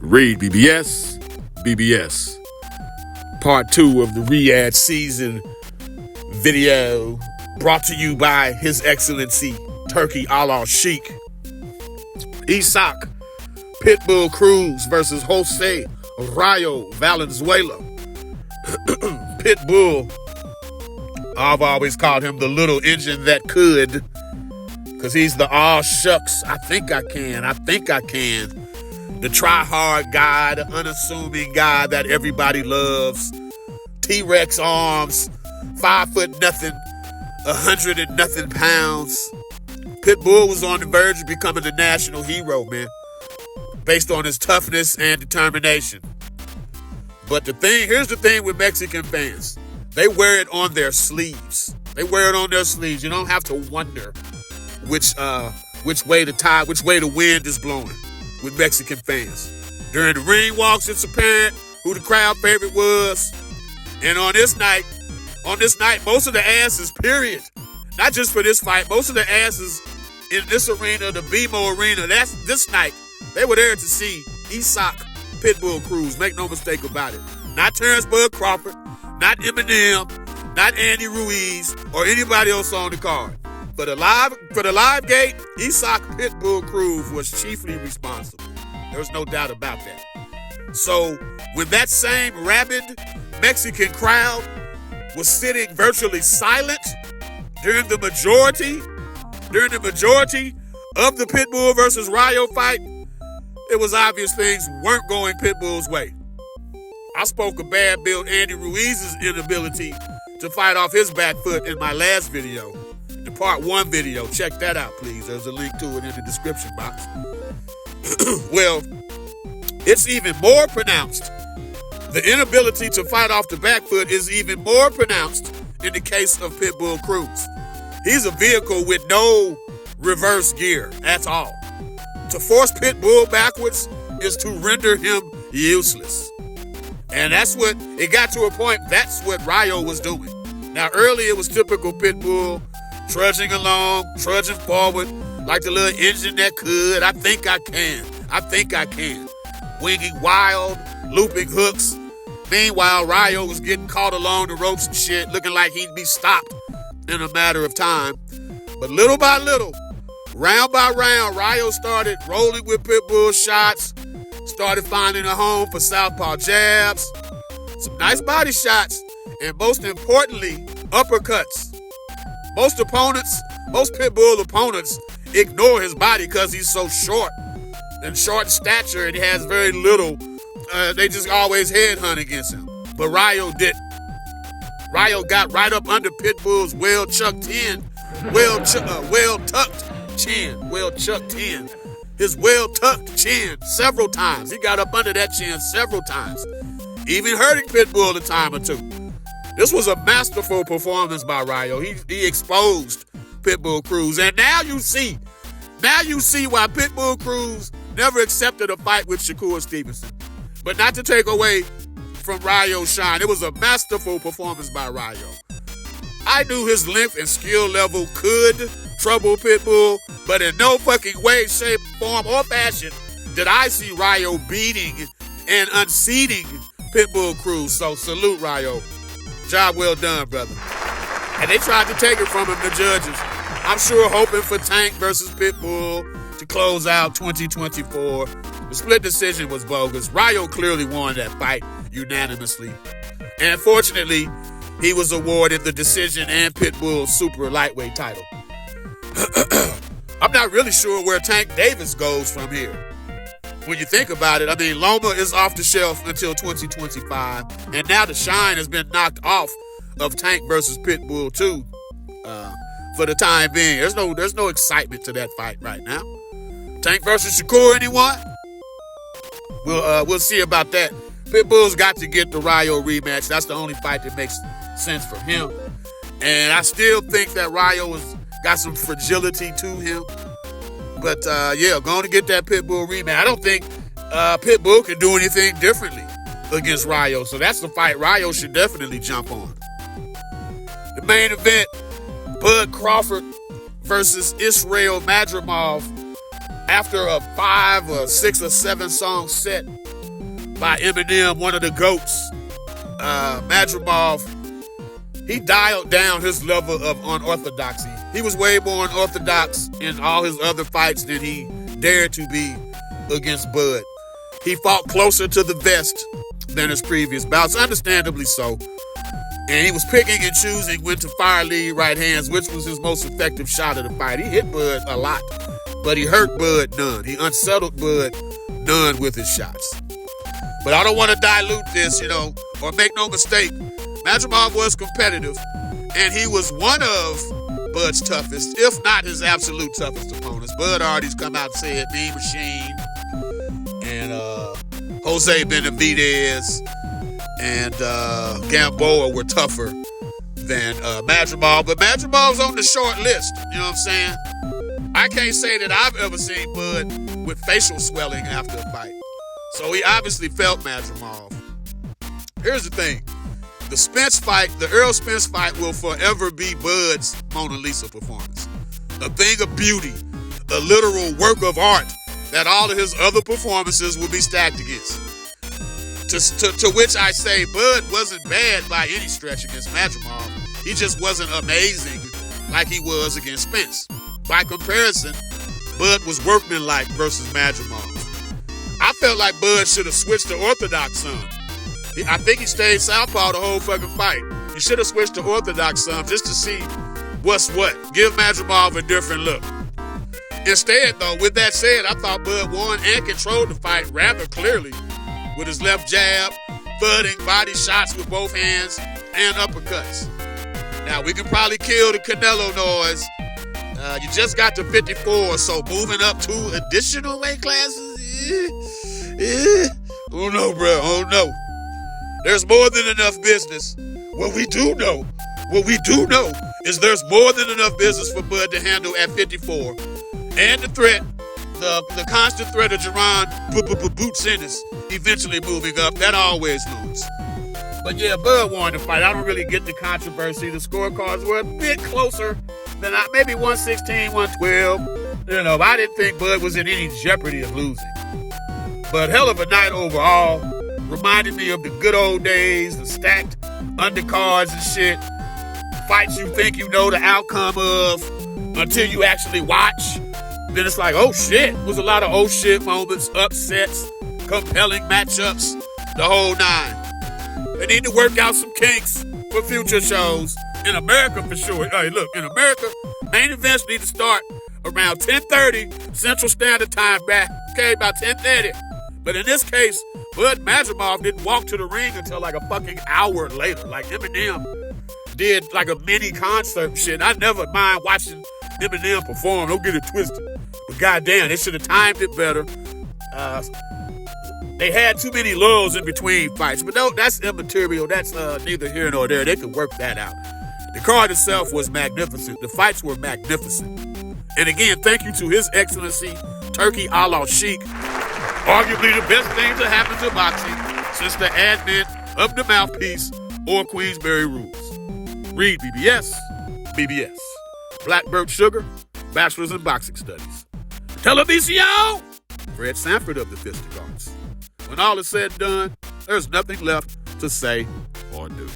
REED-BBS, BBS. Part 2 of the RIYADH season video brought to you by His Excellency Turkey Allah Sheikh. Isaac Pitbull Cruz versus Jose Rayo Valenzuela. Pitbull, I've always called him the little engine that could, because he's the all shucks, I think I can. The try-hard guy, the unassuming guy that everybody loves. T-Rex arms, 5 foot nothing, 100 and nothing pounds. Pitbull was on the verge of becoming the national hero, man, based on his toughness and determination. But here's the thing with Mexican fans. They wear it on their sleeves. You don't have to wonder which way the wind is blowing with Mexican fans. During the ring walks, it's apparent who the crowd favorite was. And on this night, most of the asses, period, not just for this fight, most of the asses in this arena, the BMO arena, this night, they were there to see Isaac Pitbull Cruz. Make no mistake about it. Not Terence Crawford, not Eminem, not Andy Ruiz, or anybody else on the card. For the live gate, Isaac Pitbull Cruz was chiefly responsible. There's no doubt about that. So when that same rabid Mexican crowd was sitting virtually silent during the majority of the Pitbull versus Rayo fight, it was obvious things weren't going Pitbull's way. I spoke of bad-built Andy Ruiz's inability to fight off his back foot in my last video. The part 1 video, check that out, please. There's a link to it in the description box. Well, it's even more pronounced. The inability to fight off the back foot is even more pronounced in the case of Pitbull Cruz. He's a vehicle with no reverse gear at all. To force Pitbull backwards is to render him useless. And that's what Rayo was doing. Now, earlier it was typical Pitbull, trudging along, trudging forward, like the little engine that could. I think I can. Winging wild, looping hooks. Meanwhile, Rayo was getting caught along the ropes and shit, looking like he'd be stopped in a matter of time. But little by little, round by round, Rayo started rolling with Pitbull shots, started finding a home for southpaw jabs, some nice body shots, and most importantly, uppercuts. Most Pitbull opponents ignore his body because he's so short and short in stature and he has very little. They just always headhunt against him. But Rayo didn't. Rayo got right up under Pitbull's well-tucked chin. His well-tucked chin several times. He got up under that chin several times, even hurting Pitbull a time or two. This was a masterful performance by Rayo. He exposed Pitbull Cruz. And now you see why Pitbull Cruz never accepted a fight with Shakur Stevenson. But not to take away from Rayo's shine, it was a masterful performance by Rayo. I knew his length and skill level could trouble Pitbull, but in no fucking way, shape, form, or fashion did I see Rayo beating and unseating Pitbull Cruz. So salute, Rayo. Job well done, brother. And they tried to take it from him, the judges. I'm sure hoping for Tank versus Pitbull to close out 2024. The split decision was bogus. Rayo clearly won that fight unanimously. And fortunately, he was awarded the decision and Pitbull's super lightweight title. I'm not really sure where Tank Davis goes from here. When you think about it, I mean, Loma is off the shelf until 2025, and now the shine has been knocked off of Tank versus Pitbull too. For the time being, there's no excitement to that fight right now. Tank versus Shakur, anyone? We'll see about that. Pitbull's got to get the Rayo rematch. That's the only fight that makes sense for him. And I still think that Rayo has got some fragility to him. But, going to get that Pitbull rematch. I don't think Pitbull can do anything differently against Rayo. So that's the fight Rayo should definitely jump on. The main event, Bud Crawford versus Israil Madrimov. After a 5 or 6 or 7 song set by Eminem, one of the GOATs, Madrimov, he dialed down his level of unorthodoxy. He was way more unorthodox in all his other fights than he dared to be against Bud. He fought closer to the vest than his previous bouts, understandably so. And he was picking and choosing when to fire lead right hands, which was his most effective shot of the fight. He hit Bud a lot, but he hurt Bud none. He unsettled Bud none with his shots. But I don't want to dilute this, or make no mistake. Madrimov was competitive, and he was one of Bud's toughest, if not his absolute toughest opponents. Bud already's come out and said Mean Machine and Jose Benavidez and Gamboa were tougher than Madrimov. But Madrimov's on the short list, you know what I'm saying? I can't say that I've ever seen Bud with facial swelling after a fight. So he obviously felt Madrimov. Here's the thing. The Errol Spence fight will forever be Bud's Mona Lisa performance. A thing of beauty, a literal work of art that all of his other performances will be stacked against. To which I say Bud wasn't bad by any stretch against Madrimov. He just wasn't amazing like he was against Spence. By comparison, Bud was workmanlike versus Madrimov. I felt like Bud should have switched to orthodox some. I think he stayed southpaw the whole fucking fight. He should have switched to orthodox some just to see what's what. Give Madrimov a different look. Instead, though, with that said, I thought Bud won and controlled the fight rather clearly with his left jab, thudding body shots with both hands, and uppercuts. Now, we can probably kill the Canelo noise. You just got to 54, so moving up 2 additional weight classes? Oh no, bro, oh no. There's more than enough business. What we do know is there's more than enough business for Bud to handle at 54. And the threat, the constant threat of Jaron Boots Ennis eventually moving up, that always looms. But yeah, Bud won the fight. I don't really get the controversy. The scorecards were a bit closer than maybe 116, 112. But I didn't think Bud was in any jeopardy of losing. But hell of a night overall. Reminded me of the good old days, the stacked undercards and shit. Fights you think you know the outcome of until you actually watch. Then it's like, oh shit. There was a lot of oh shit moments, upsets, compelling matchups, the whole 9. They need to work out some kinks for future shows. In America, for sure. Hey, look, in America, main events need to start around 10:30 Central Standard Time back. Okay, about 10:30. But in this case, Bud Madrimov didn't walk to the ring until like a fucking hour later. Like Eminem did like a mini concert and shit. I never mind watching Eminem perform. Don't get it twisted. But goddamn, they should have timed it better. They had too many lulls in between fights. But no, that's immaterial. That's neither here nor there. They could work that out. The card itself was magnificent. The fights were magnificent. And again, thank you to His Excellency Turkey a la Sheik. Arguably the best thing to happen to boxing since the advent of the mouthpiece or Queensberry rules. REED-BBS, BBS. Blackbird Sugar, Bachelor's in Boxing Studies. Television! Fred Sanford of the Fisticuffs. When all is said and done, there's nothing left to say or do.